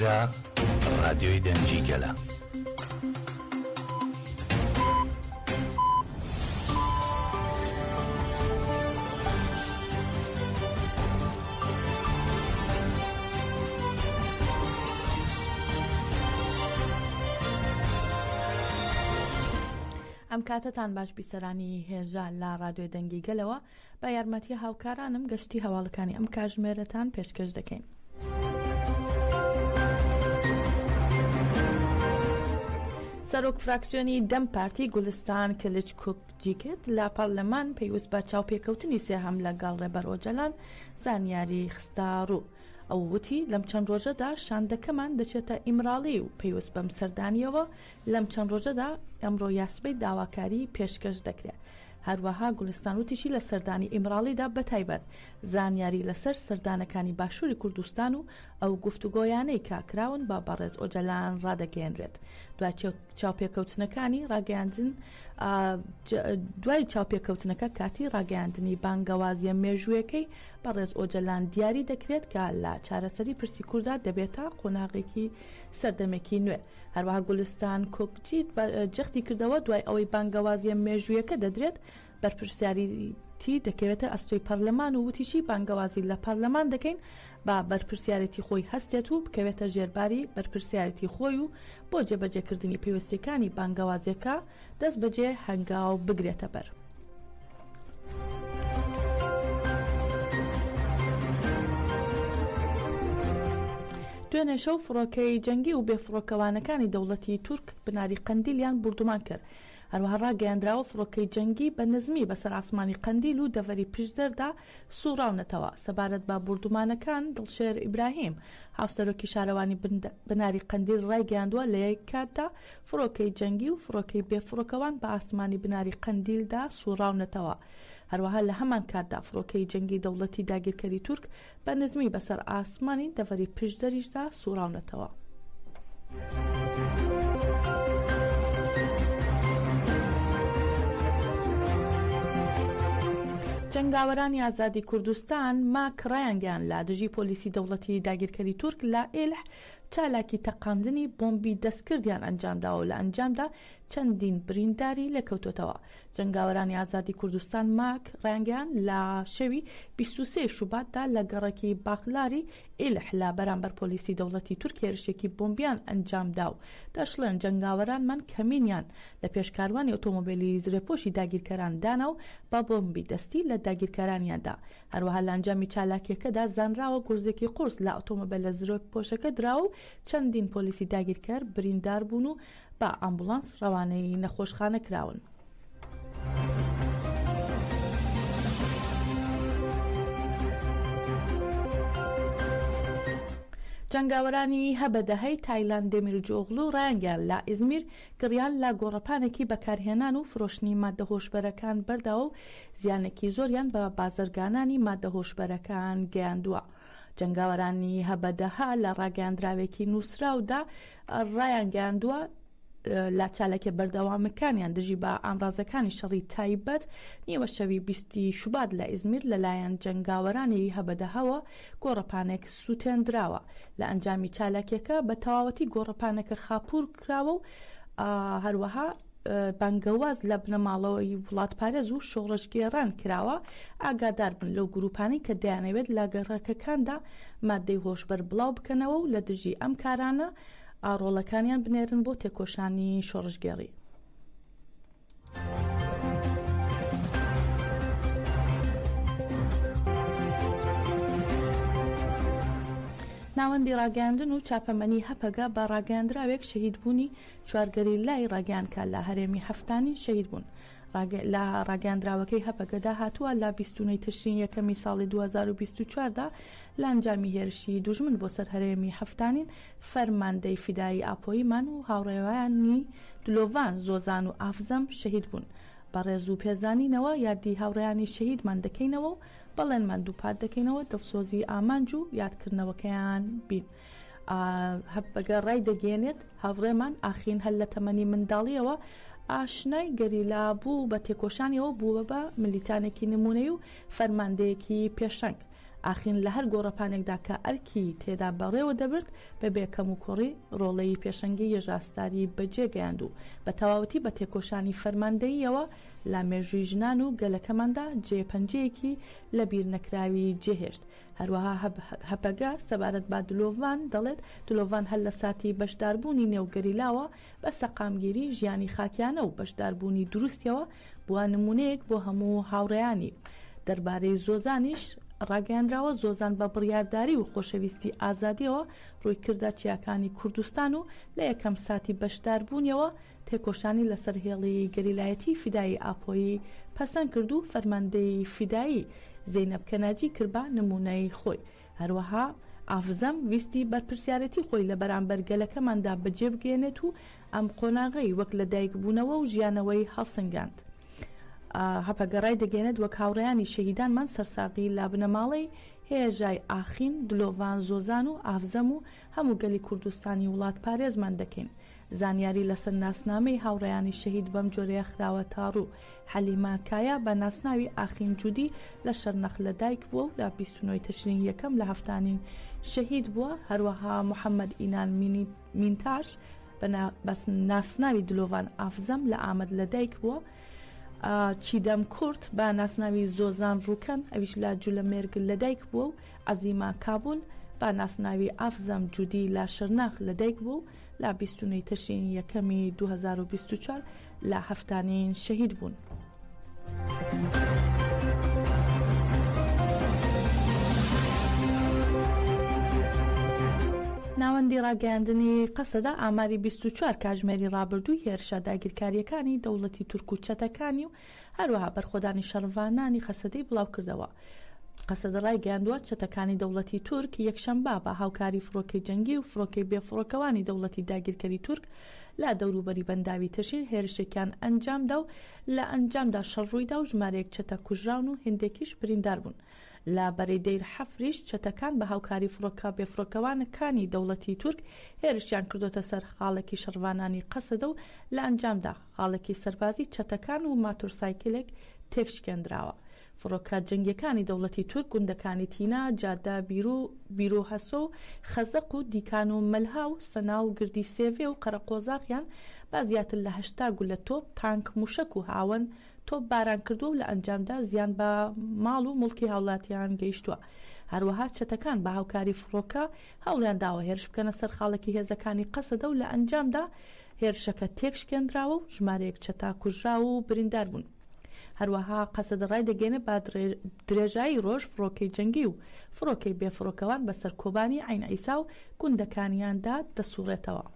لێرە ڕادیۆی دەنگی گەلە. ئەم کاتتان باش بیسەرانی هێژە لە ڕادیۆی دەنگی گەلەوە بە یارمەتی هاوکارانم گەشتی هەواڵەکانی ئەم کاتژمێرەتان پێشکەش دەکەین. سەرۆک فراکسیۆنی دەم پارتی گولستان کلچکوکجیکت لە پەرلەمان پێویست بە چاوپێکەوتنی سێهەم لەگەڵ ڕێبەر ئۆجەلان زانیاری خستە ڕوو. ئەو وتی لەم چەند ڕۆژەدا شاندەکەمان دەچێتە ئیمراڵی و پێویست بەم سەردانیەوە لەم چەند ڕۆژەدا ئەمڕۆ یاسبەی داواکاری پێشکەش دەکرێت. هەروەها گولستان وتیشی لە سەردانی ئیمراڵیدا بەتایبەت زانیاری لەسەر سەردانەکانی باشووری کوردستان و ئەو گفتوگۆیانەی کاکراون بە بەڕێز ئۆجەلان ڕادەگەێنرێت. دوای چاوپێکەوتنەکە کاتی ڕاگەیاندنی بانگەوازیە مێژوویەکەی بەڕێز ئۆجەلان دیاری دەکرێت کە لە چارەسەری پرسی کووردا دەبێتە قۆناغێکی سەردەمێکی نوێ. هەروەها گولستان کۆکجیت جەختی کردەوە دوای ئەوەی بانگەوازیە مێژوویەکە دەدرێت بەرپرسیاریتی دەکەوێتە ئەستۆی پەرلەمان و وتیشی بانگەوازی لە پەرلەمان دەکەین با بەرپرسیارەتی خۆی هەستێت و بکەوێتە ژێرباری بەرپرسیارەتی خۆی و بۆ جێبەجێکردنی پێویستیەکانی بانگەوازیەکە دەست بەجێ هەنگاو بگرێتە بەر. دوێنێ شەو فڕۆکەی جەنگی و بێفڕۆکەوانەکانی دەوڵەتی تورک بناری قەندیلیان بردومان کرد. هەروەها ڕاگەیاندراوە فڕۆکەی جەنگی بە نزمی بەسەر ئاسمانی قەندیل و دەڤەری پشدەردا سوڕاونەتەوە. سەبارەت بە بردومانەکان دڵشێر ئیبراهیم هاوسەرۆکی شارەوانی بناری قەندیل ڕایگەیاندووە لە یەک کاتدا فڕۆکەی جەنگی و فڕۆکەی بێفڕۆکەوان بە ئاسمانی بناری قەندیلدا سوڕاونەتەوە. هەروەها لە هەمان کاتدا فڕۆکەی جەنگی دەوڵەتی داگیرکەری تورک بە نزمی بەسەر ئاسمانی دەڤەری پشدەریشدا سوڕاونەتەوە. جەنگاوەرانی ئازادی کوردستان ماک ڕایانگەیان لا دژی پۆلیسی دەوڵەتی داگیرکەری تورک لە ئێلح چالاکی تەقاندنی بۆمبی دەستکردیان ئەنجامداوە و لە ئەنجامدا چەندین برینداری لەکەوتوتەوە. جەنگاوەرانی ئازادی کوردستان ماک ڕایانگەیان لە شەوی 23 شوباتدا لە گەڕێکی باخلاری ئێلح لە بەرامبەر پۆلیسی دەوڵەتی تورک هێرشێکی بۆمبیان ئەنجامدا و دەشڵێن جەنگاوەرانمان کەمینیان لە پێشکاروانی ئۆتۆمۆبیلی زرێپۆشی داگیرکەران دانا و با بۆمبی دەستی لە داگیرکەرانیاندا. هەروەها لە ئەنجامی چالاکیەکەدا زانراوە گورزێکی قورس لە ئۆتۆمۆبیلە زرێپۆشەکە دراوە و چەندین پۆلیسی داگیرکەر بریندار بوون و بە ئامبولانس ڕەوانەی نەخۆشخانە کراون. جەنگاوەرانی هەبەدەهەی تایلاند دێمیرجۆغلو ڕایانگەیان لە ئیزمیر گڕیان لە گۆڕەپانێکی بەکارهێنان و فرۆشتنی ماددەهۆشبەرەکان بەرداوە و زیانێکی زۆریان بە بازرگانانی ماددەهۆشبەرەکان گەیاندووە. جەنگاوەرانی هەبەدەها لە ڕاگەیاندراوێکی نووسراودا ڕایانگەیاندووە لا چالکە بەردەوامەکانیان دژی بە ئامرازەکانی شەڕی تایبەت نیوە شەوی 20 شوبات لە ئیزمیر لەلایەن جەنگاوەرانی هەبەدەهەوە گۆڕەپانێک سووتێنراوە. لە ئەنجامی چالاکیەکە بە تەواوەتی گۆڕەپانەکە خاپور کراوە و هەروەها بانگەواز لە بنەماڵەوەی وڵاتپارێز و شۆڕشگێڕان کراوە. ئاگادار بن لەو گروپانی کە دەیانەوێت لە گەڕەکەکاندا مادەی هۆشبەر بڵاو بکەنەوە و لە دژی ئەم کارانە ئاڕۆڵەکانیان بنێرن بۆ تێکۆشانی شۆڕشگێڕی. ناوەندی ڕاگەاندن و چاپەمەنی هەپەگە بە ڕاگەاندراوێک شەهید بوونی چوارگەری لای ڕاگەیاندکە لە هەرێمی هەفتانی شەهید بوون. لە ڕاگەاندراوەکەی هەپەگەدا هاتووە لە 20 تشرین یەکەمی ساڵی 2024دا لە ئەنجامی هێرشی دوژمن بۆ سەر هەرێمی هەفتانین فەرماندەی فیدایی ئاپۆیمان و هاوڕێوایانی دلۆڤان زۆزان و ئافزەم شەهید بوون. بەڕێز و پێزانینەوە یادی هاوڕێیانی شەهیدمان دەکەینەوە و بەڵێنمان دووپات دەکەینەوە دڵسۆزی ئامانج و یادکردنەوەکەیان بین. هەپەگە ڕای دەگەێنێت هاوڕێمان ئاخین هەل لە تەمەنی منداڵیەوە ئاشنای گەریلا بوو بە تێکۆشانیەوە بووە بە ملیتانێکی نمونەی و فەرماندەیەکی پێشەنگ. ئاخین لە هەر گۆڕەپانێکدا کە ئەرکی تێدا بەڕێوە دەبرد بە بێکەم و کوڕی ڕۆڵەی پێشەنگی ێژاستاری بەجێگەیاند و بە تەواوەتی بە تێکۆشانی فەرماندەییەوە لا مێژووی ژنان و گەلەکەماندا جێپەنجەیەکی لە بیر نەکراوی جێهێشت. هەروەها هەپەگا سەبارەت با دلۆڤان دەڵێت دلۆڤان هەر لە ساتی بەشداربوونی نێوگەریلاوە بە سەقامگیری ژیانی خاکیانە و بەشداربوونی دروستیەوە بووە نمونەیەک بۆ هەموو هاوڕێیانی. دەربارەی زۆزانیش ڕاگەیاندراوە زۆزان بە بڕیارداری و خۆشەویستی ئازادیەوە ڕووی کردە چیاکانی کوردستان و لە یەکەم ساتی بەشداربوونیەوە تێکۆشانی لەسەر هێڵی گەریلایەتی فیدایی ئاپۆیی پەسەند کرد و فەرماندەی فیدایی زەینەب کەناجی کردبە نمونەی خۆی. هەروەها ئافزەم ویستی بەرپرسیارەتی خۆی لە بەرامبەر گەلەکەماندا بەجێبگێنێت و ئەم قۆناغەی وەک لە دایکبوونەوە و ژیانەوەی هەڵسەنگاند. هەپەگەڕای دەگەێنێت وەک هاوڕێیانی شەهیدانمان سەرساغی لابنەماڵی هێژای ئاخین دلۆڤان زۆزان و ئافزەم و هەموو گەلی کوردستانی وڵات پارێزمان دەکەین. زانیاری لەسەر ناسنامەی هاوڕێیانی شەهید بەم جۆرەیە خراوە تاڕوو. حەلیمە کایە بە ناسناوی ئاخین جوودی لە شەرنەخ لە دایک بووە و لە 29 تەشرین یەکەم لە هەفتانین شەهید بووە. هەروەها محەممەد ئینان مینتاش بە ناسناوی دلۆڤان ئافزەم لە ئامەد لە دایک بووە. چیدەم کورت بە ناسناوی زۆزان ڕووکەن ئەویش لە جوولەمێرگ لە دایک بووە و عەزیمە کابول بە ناسناوی ئافزەم جوودی لە شەرناخ لە دایک بوو لە 29 تەشرین یەکەمی 2024 لە هەفتانین شەهید بوون. ناوەندی ڕاگەیاندنی قەسەدا ئاماری 24 کاتژمێری ڕابردووی هێرشە داگیرکاریەکانی دەوڵەتی تورک و چەتەکانی و هەروەها بەرخۆدانی شەڕڤانانی خەسەدەی بڵاو کردەوە. قەسەدە ڕایگەیاندووە چەتەکانی دەوڵەتی تورک یەکشەمبا بە هاوکاری فڕۆکەی جەنگی و فڕۆکەی بێفڕۆکەوانی دەوڵەتی داگیرکەری تورک لا دەوروبەری بەنداوی تەشیر هێرشێکیان ئەنجامدا و لە ئەنجامدا شەڕڕوویدا و ژمارەیەک چەتە کوژراون و هێندێکیش بریندار بوون. لا بەرەی دەیر حەفریش چەتەکان بە هاوکاری فڕۆکە بێفڕۆکەوانەکانی دەوڵەتی تورک هێرشیان کردوتە سەر خاڵێکی شەڕڤانانی قەسەدە و لە ئەنجامدا خاڵێکی سەربازی چەتەکان و ماتۆرسایکلێک تێکشکێنراوە. فڕۆکە جەنگیەکانی دەوڵەتی تورک گوندەکانی تینا، جادە، بیرۆ هەسۆ و خەزەق و دیکان و مەلها و سەنا و گردی سێڤێ و قەرەقۆزاقیان با زیاتر لە 80 گولە تۆپ، تانک، موشک و هاون تۆپ باران کردو و لە ئەنجامدا زیان بە ماڵ و مڵکی هاوڵاتیان گەیشتووە. هەروەها چەتەکان بە هاوکاری فڕۆکە هەوڵیان داوە هێرش بکەنە سەر خاڵێکی هێزەکانی قەسەدە و لە ئەنجامدا هێرشەکە تێکشکێنراوە و ژمارەیەک چەتا کوژرا و بریندار بوون. هەروەها قەسەدە ڕای دەگەێنێت با درێژایی ڕۆژ فڕۆکەی جەنگی و فڕۆکەی بێفڕۆکەوان بەسەر کۆبانی عین عیسا و گوندەکانیاندا دەسوڕێتەوە.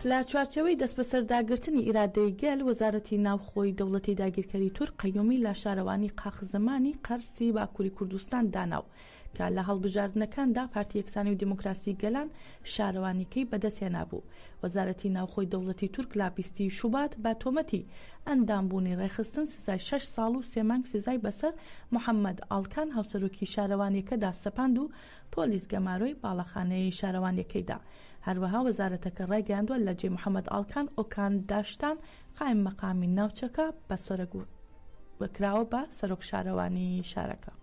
لە چوارچەوەی دەست بەسەر داگرتنی ئیرادەی گەل وەزارەتی ناوخۆی دەوڵەتی داگیرکەری تورک قەیومی لە شارەوانی قاخزەمانی قەرسی باکووری کوردستان داناو کە لە هەڵبژاردنەکاندا پارتی یەکسانی و دیموکراسی گەلان شارەوانیەکەی بەدەستهێنا بوو. وەزارەتی ناوخۆی دەوڵەتی تورک لا 20 شوبات بە تۆمەتی ئەندامبوونی ڕێخستن سزای 6 ساڵ و 3 مانگ سزای بەسەر محەممەد ئاڵکان هاوسەرۆکی شارەوانیەکەدا سەپاند و پۆلیس گەماڕۆی باڵەخانەی شارەوانیەکەیدا. هەروەها وەزارەتەکە ڕایگەیاندووە لە جێ محەممەد ئاڵکان ئۆکان داشتان قایم مەقامی ناوچەکە بە سەرۆک وەکراوە بە سەرۆک شارەوانی شارەکە.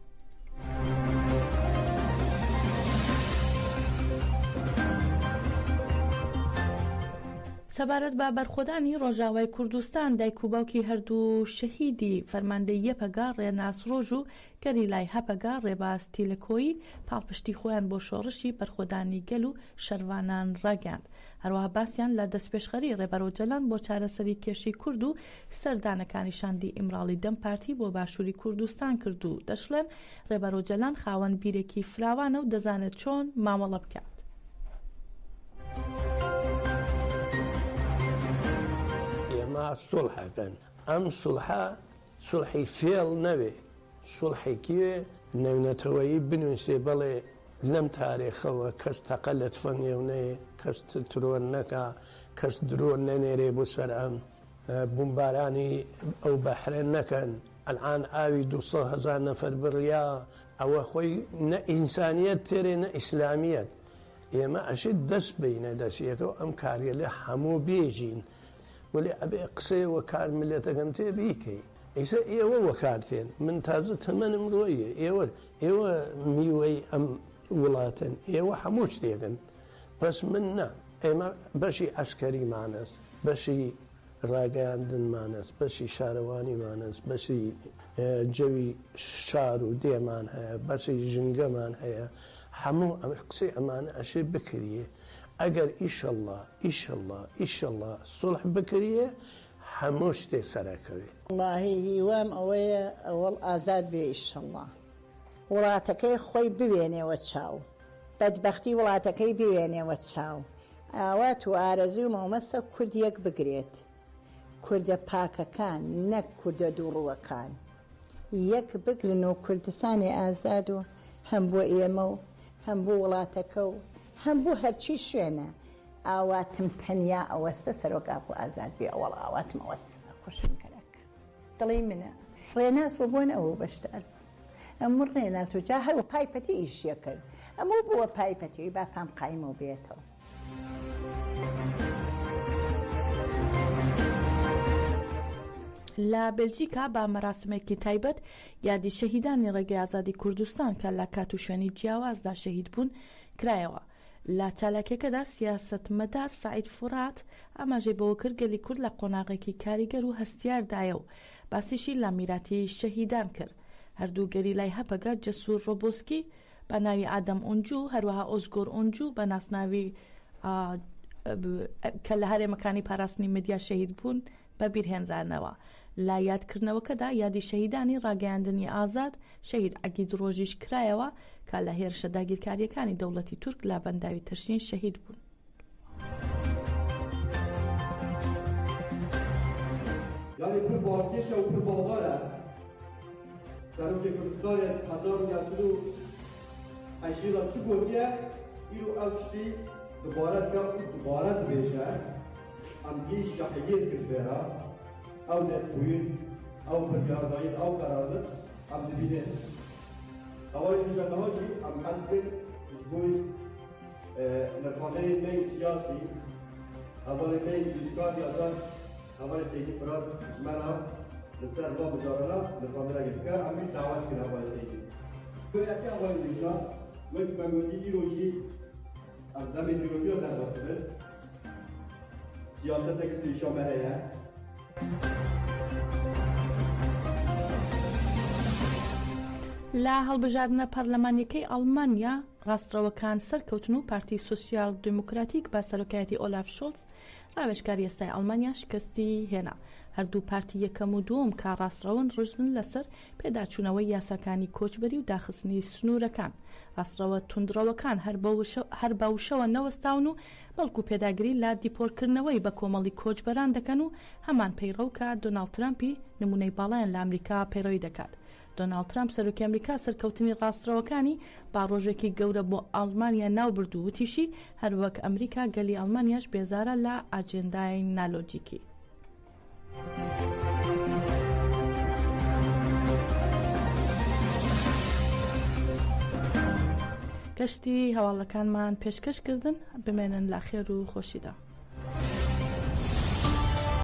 سەبارەت بە بەرخۆدانی ڕۆژاوای کوردستان دایک و باوکی هەردوو شەهیدی فەرماندەی یەپەگا ڕێناسڕۆژ و گەریلای هەپەگا ڕێباز تیلەکۆیی پاڵپشتی خۆیان بۆ شۆڕشی بەرخۆدانی گەل و شەروانان ڕاگەاند. هەروەها باسییان لە دەستپێشخەری ڕێبەرۆجەلان بۆ چارەسەری کێشی کورد و سەردانەکانیشاندی ئیمراڵی دەم پارتی بۆ باشووری کوردستان کرد و دەشڵێن ڕێبەرۆجەلان خاوەن بیرێکی فراوانە و دەزانێت چۆن مامەڵە بکات. سڵحەکەن ئەم سڵحە سڵحی فێڵ نەوێ سڵحێکیێ نەونەتەوەیی بنووسێ بڵێ لەم تاریخەوە کەس تەقە لە تفەنگێونەیە کەس ترۆن نەکا کەس درۆن نەنێرێ بۆ سەر ئەم بمبارانی ئەو بەحرێ نەکەن ئەلعان ئاوی 200,000 نەفەر بڕیا ئەوە خۆی نە ئینسانیەت تێرێ نە ئیسلامیەت ئێمە ئەشت دەست بینە دەسیێتەوە ئەم کاریە لە هەموو بێژین ولی ئەبێ قسەی وە کار ملەتەکەم تێ بیکەی ئیسا ئێوە وەکارتێن من تازە تەمەنم ڕۆیە ئێوە میوەی ئەم وڵاتن ئێوە هەموو شتێکن بەس من نا ئێمە بەشی ئەسکەریمانەست بەشی ڕاگەیاندنمانەست بەشی شارەوانیمانەست بەشی جەوی شار و دێمان هەیە بەشی ژنگەمان هەیە هەموو قسەی ئەمانە ئەشێ بکریە ئەگەر ئیشەڵڵا سوڵح بکریە هەموو شتێ سەرەکەوێت واللهی هیوام ئەوەیە ئەوەڵ ئازاد بێ ئیشەڵڵا وڵاتەکەی خۆی بوێنێەوە چاو بەدبەختی وڵاتەکەی بوێنێەوە چاو ئاوات و ئارەزی و مامەستە کوردیەک بگرێت کوردە پاکەکان نەک کوردە دووڕوەکان یەک بگرن و کوردستانی ئازاد و هەم بۆ ئێمە و هەم بۆ وڵاتەکە و هەم بۆ هەرچی شوێنە ئاواتم تەنیا ئەوەستە سەرۆکاپ و ئازاد بێ ئەوەڵ ئاواتم ئەوەستە خۆشم کەرەک دڵی منە ڕێناس بۆ بۆن ئەوە بەشدار ئەموو ڕێناس و جا هەروە پایپەتی ئیشیە کرد ئەموو بووە پایپەتی با پام قایمەوە بێتەوە لە بلژیکا با مەراسمێکی تایبەت یادی شەهیدانی ڕێگەی ئازادی کوردستان کە لە کات و شوێنی جیاوازدا شەهید بوون کرایەوە. لە چالاکیەکەدا سیاسەتمەدار سعید فورات ئاماژەی بەوە کرد گەلی کورد لە قۆناغێکی کاریگەر و هەستیاردایە و باسیشی لە میراتی شەهیدان کرد. هەردوو گەریلای هەپەگە جەسوور ڕۆبۆسکی بە ناوی ئادەم ئونجو هەروەها ئۆزگۆر ئونجو بە ناسناوی کە لە هەرێمەکانی پاراستنی مدیا شەهید بوون بە بیرهێنرانەوە. لا یادکردنەوەکەدا یادی شەهیدانی ڕاگەیاندنی ئازاد شەهید عەگید ڕۆژیش کرایەوە کە لە هێرشە داگیرکاریەکانی دەوڵەتی تورک لا بەنداوی تەشرین شەهید بوون. یعنی پر باکیش و پر باوره سروک کردستان 1980 چی گویه ایرو اوچتی دوباره دبیشه امگی شاهگیر کشوره او نتوین او بریاردایی او قرارت ام دبینه اولی جنه هاشی ام قصد شبوی نرخاندن می سیاسی اولی می دیسکاری ازاد اولی سیدی فراد جمعنا لسر با بجارنا نرخاندن اگه بکر امی دعوت کنه اولی سیدی تو یکی اولی دیشا وقت مگودی ایروشی از دمی دیروفی رو در باسمه سیاست که دیشا مهیه لە هەڵبژاردنە پەرلەمانیەکەی ئەڵمانیا ڕاستڕەوەکان سەرکەوتن و پارتی سۆسیال دموکراتیک بە سەرۆکایەتی ئۆلاف شۆلز ڕاوێژکاری ئێستای ئەڵمانیا شکستی هێنا. هەردوو پارتی یەکەم و دووەم کە ڕاستڕەون ڕژن لەسەر پێداچوونەوەی یاساکانی کۆچبەری و داخستنی سنوورەکان. ڕاستڕەوە توندڕەوەکان هەر بەوشەوە نەوەستاون و بەڵکو پێداگری لا دیپۆرکردنەوەی بە کۆمەڵی کۆچبەران دەکەن و هەمان پەیڕەو کە دۆناڵد ترامپی نمونەی باڵایان لە ئەمریکا پەیڕەوی دەکات. دۆناڵد ترامپ سەرۆکی ئەمریکا سەرکەوتنی ڕاستڕەوەکانی با ڕۆژێکی گەورە بۆ ئەڵمانیا ناوبرد و وتیشی هەروەک ئەمریکا گەلی ئەڵمانیاش بێزارە لە ئاجێندای نالۆجیکی. کەشتی هەواڵەکانمان پێشکەشکردن بمێنن لە خێر و خۆشیدا.